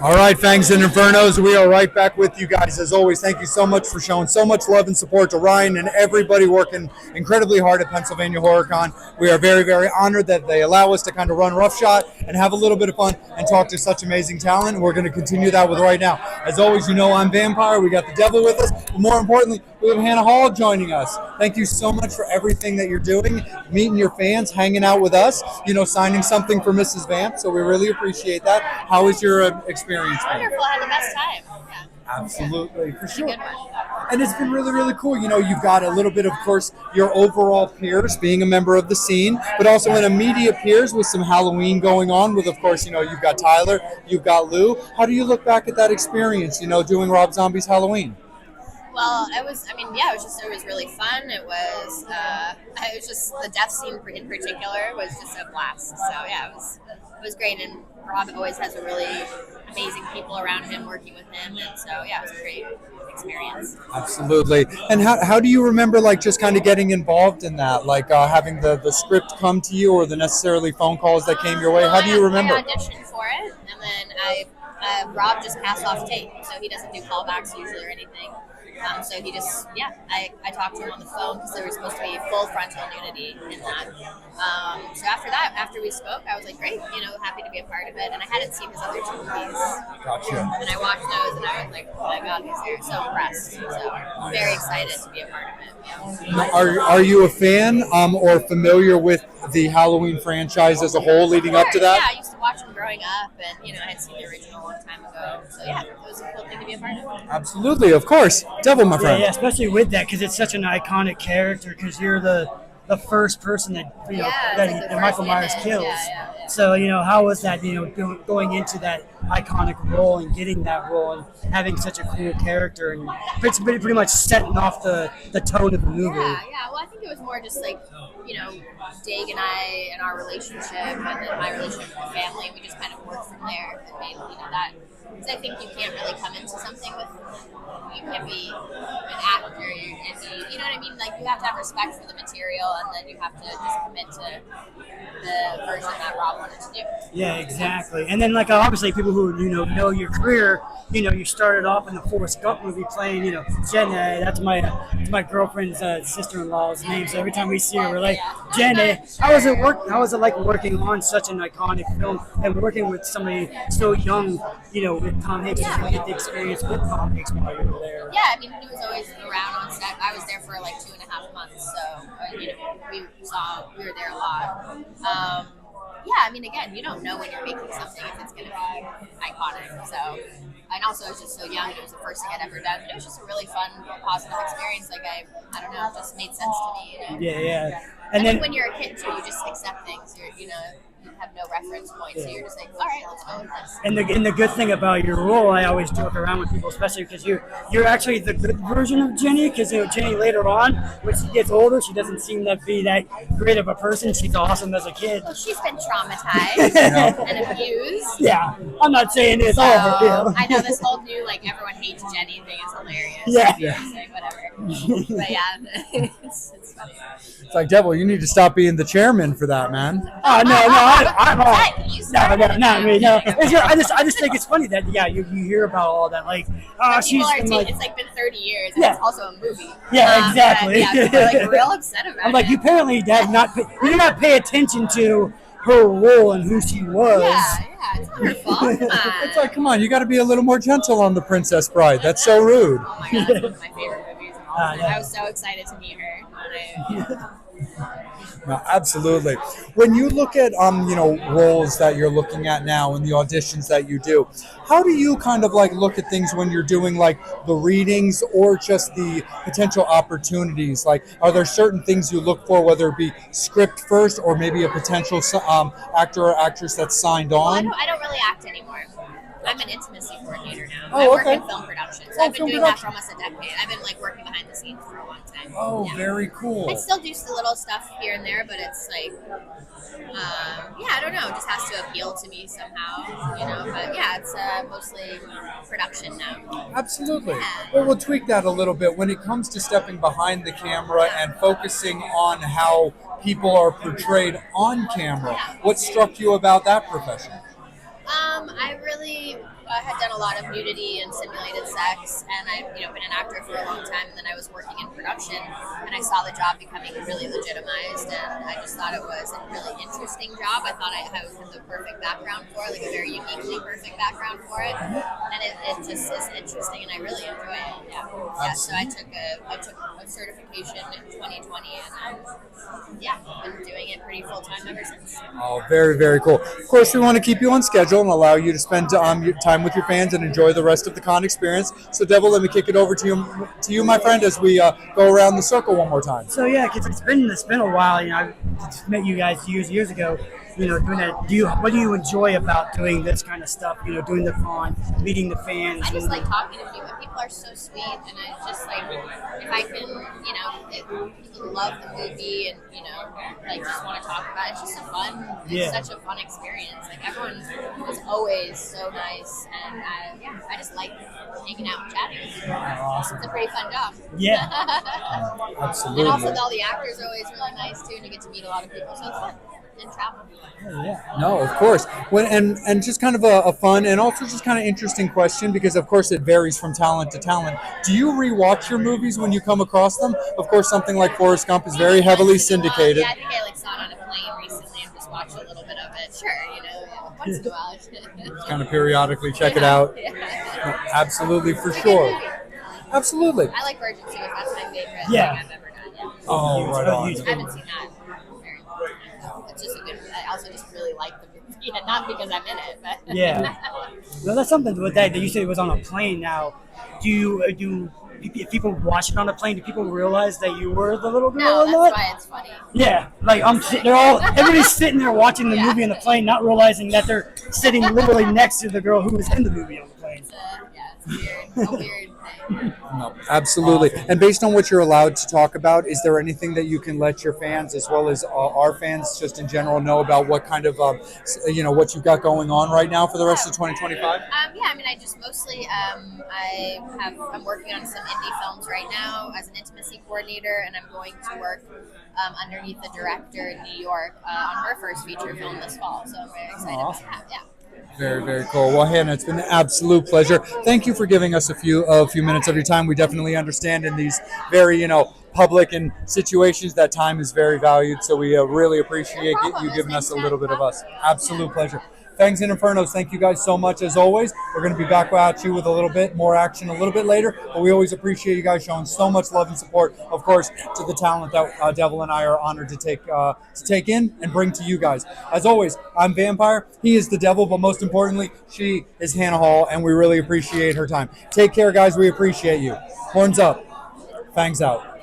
All right, Fangs and Infernos, we are right back with you guys. As always, thank you so much for showing so much love and support to Ryan and everybody working incredibly hard at Pennsylvania HorrorCon. We are very, very honored that they allow us to kind of run roughshod and have a little bit of fun and talk to such amazing talent. We're going to continue that with right now. As always, you know I'm Vampire. We got the Devil with us. But more importantly, we have Hanna Hall joining us. Thank you so much for everything that you're doing, meeting your fans, hanging out with us, signing something for Mrs. Vamp. So we really appreciate that. How was your experience been? Wonderful. I had the best time. Yeah. Absolutely, for sure. Good one. And it's been really, really cool. You've got a little bit, of course, your overall peers being a member of the scene, but also an immediate peers with some Halloween going on with, of course, you've got Tyler, you've got Lou. How do you look back at that experience, doing Rob Zombie's Halloween? Well, it was really fun. It was just the death scene in particular was just a blast. So yeah, it was great. And Rob always has a really amazing people around him working with him. And so yeah, it was a great experience. Absolutely. And how do you remember just kind of getting involved in that, having the script come to you or the necessarily phone calls that came your way? How do you remember? I auditioned for it, and then Rob just passed off tape, so he doesn't do callbacks usually or anything. So he just, I talked to him on the phone because there was supposed to be full frontal nudity in that. So after we spoke, I was like, great, happy to be a part of it. And I hadn't seen his other two movies. Gotcha. And I watched those and I was like, oh my God, he's so impressed. So I'm very excited to be a part of it. Yeah. Now, are you a fan or familiar with the Halloween franchise as a whole leading up to that? Yeah, I used to watch them growing up and, I had seen the original a long time ago. So yeah, it was a cool thing to be a part of. Absolutely, of course. Devil, my friend. Yeah, especially with that because it's such an iconic character because you're the first person that that Michael Myers kills. Yeah. So how was that going into that iconic role and getting that role and having such a cool character and pretty much setting off the tone of the movie. Yeah. Well, I think it was more just Dig and I and our relationship and then my relationship with the family. We just kind of worked from there and made that. Because I think you can't really come into something with, you can't be an actor and be, you know what I mean? You have to have respect for the material and then you have to just commit to the version that Rob wanted to do. Yeah, exactly. And then obviously people who know your career, you started off in the Forrest Gump movie playing, Jenna. That's my girlfriend's sister-in-law's name. So every time we see her, we're like, Jenna. How was it like working on such an iconic film and working with somebody so young, with Tom Hanks? Did you get the experience with Tom Hanks while you were there? Yeah, I mean, he was always around on set. I was there for 2.5 months, so we were there a lot. Yeah, I mean, again, you don't know when you're making something if it's going to be iconic. So, and also I was just so young, and it was the first thing I'd ever done. But it was just a really fun, positive experience. I don't know, it just made sense to me. Yeah. And then when you're a kid too, you just accept things. You have no reference point, so you're just like, all right, let's go with this. And the good thing about your role, I always joke around with people, especially because you're actually the good version of Jenny. Because Jenny later on, when she gets older, she doesn't seem to be that great of a person. She's awesome as a kid. Well, she's been traumatized and abused. Yeah, I'm not saying it's all her. I know this whole new everyone hates Jenny thing is hilarious. Yeah. Whatever. But yeah, it's funny. It's like, Devil, you need to stop being the chairman for that, man. Oh no. I'm all. No, me. No. I just think it's funny that you hear about all that she's it's been 30 years. And it's also a movie. Yeah, exactly. People are real upset about it. I'm like, you apparently did not pay attention to her role and who she was. Yeah, it's not her fault. It's like, come on, you got to be a little more gentle on the Princess Bride. That's so rude. Oh my God, it's one of my favorite movies of all time. I was so excited to meet her. No, absolutely. When you look at roles that you're looking at now and the auditions that you do, how do you kind of look at things when you're doing the readings or just the potential opportunities? Are there certain things you look for, whether it be script first or maybe a potential actor or actress that's signed on? Well, I don't really act anymore. I'm an intimacy coordinator now. Oh, I work okay. in film production. So I've been doing that for almost a decade. I've been working behind the scenes for a long time. Oh, very cool. I still do the little stuff here and there, but it's I don't know. It just has to appeal to me somehow, But yeah, it's mostly production now. Absolutely. Yeah. Well, we'll tweak that a little bit when it comes to stepping behind the camera and focusing on how people are portrayed on camera. What struck you about that profession? I really had done a lot of nudity and simulated sex, and I've been an actor for a long time. And then I was working in production, and I saw the job becoming really legitimized, and I just thought it was a really interesting job. I thought I had the perfect background for it, like a very uniquely perfect background for it, and it just is interesting, and I really enjoy it. Yeah. So I took a certification in 2020, and I've been doing it pretty full time ever since. Oh, very, very cool. Of course, we want to keep you on schedule and allow you to spend your time with your fans and enjoy the rest of the con experience. So, Devil, let me kick it over to you, my friend, as we go around the circle one more time. So yeah, 'cause it's been a while. I met you guys years ago. Doing that. What do you enjoy about doing this kind of stuff? Doing the con, meeting the fans. I just like talking to people. People are so sweet, and I just like if I can, people love the movie, and just want to talk about it. It's just it's such a fun experience. Like everyone is always so nice, and I just like hanging out and chatting. Awesome. It's a pretty fun job. Yeah. Absolutely. And also all the actors are always really nice too, and you get to meet a lot of people, so it's fun. And travel. Yeah. No, of course. And just kind of a fun and also just kind of interesting question, because of course it varies from talent to talent. Do you rewatch your movies when you come across them? Of course, something like Forrest Gump is very heavily syndicated. Yeah, I think I saw it on a plane recently and just watched a little bit of it. Sure, once in a while. Just kind of periodically check it out. Yeah. No, absolutely, for sure. Absolutely. I like Virgin Suicide. That's my favorite thing I've ever done. Yeah. Oh, right on. I haven't seen that in a very long time. It's just a good. I also just really like the movie, not because I'm in it, but Yeah. Well, that's something with that you said it was on a plane. Now, if people watch it on a plane, do people realize that you were the little girl? No, or not? that's why it's funny. Yeah, like everybody's sitting there watching the movie on the plane, not realizing that they're sitting literally next to the girl who was in the movie on the plane. It's weird. A weird thing. No, absolutely. And based on what you're allowed to talk about, is there anything that you can let your fans, as well as our fans, just in general, know about what kind of, what you've got going on right now for the rest of 2025? I just mostly, I'm working on some indie films right now as an intimacy coordinator, and I'm going to work underneath the director in New York on her first feature film this fall. So I'm very excited about that. Yeah. Very, very cool. Well, Hannah, it's been an absolute pleasure. Thank you for giving us a few minutes of your time. We definitely understand in these very, public and situations that time is very valued. So we really appreciate you giving us a little bit of us. Absolute pleasure. Fangs and Infernos, thank you guys so much as always. We're going to be back at you with a little bit more action a little bit later, but we always appreciate you guys showing so much love and support, of course, to the talent that Devil and I are honored to take in and bring to you guys. As always, I'm Vampire, he is the Devil, but most importantly, she is Hannah Hall, and we really appreciate her time. Take care, guys. We appreciate you. Horns up. Fangs out.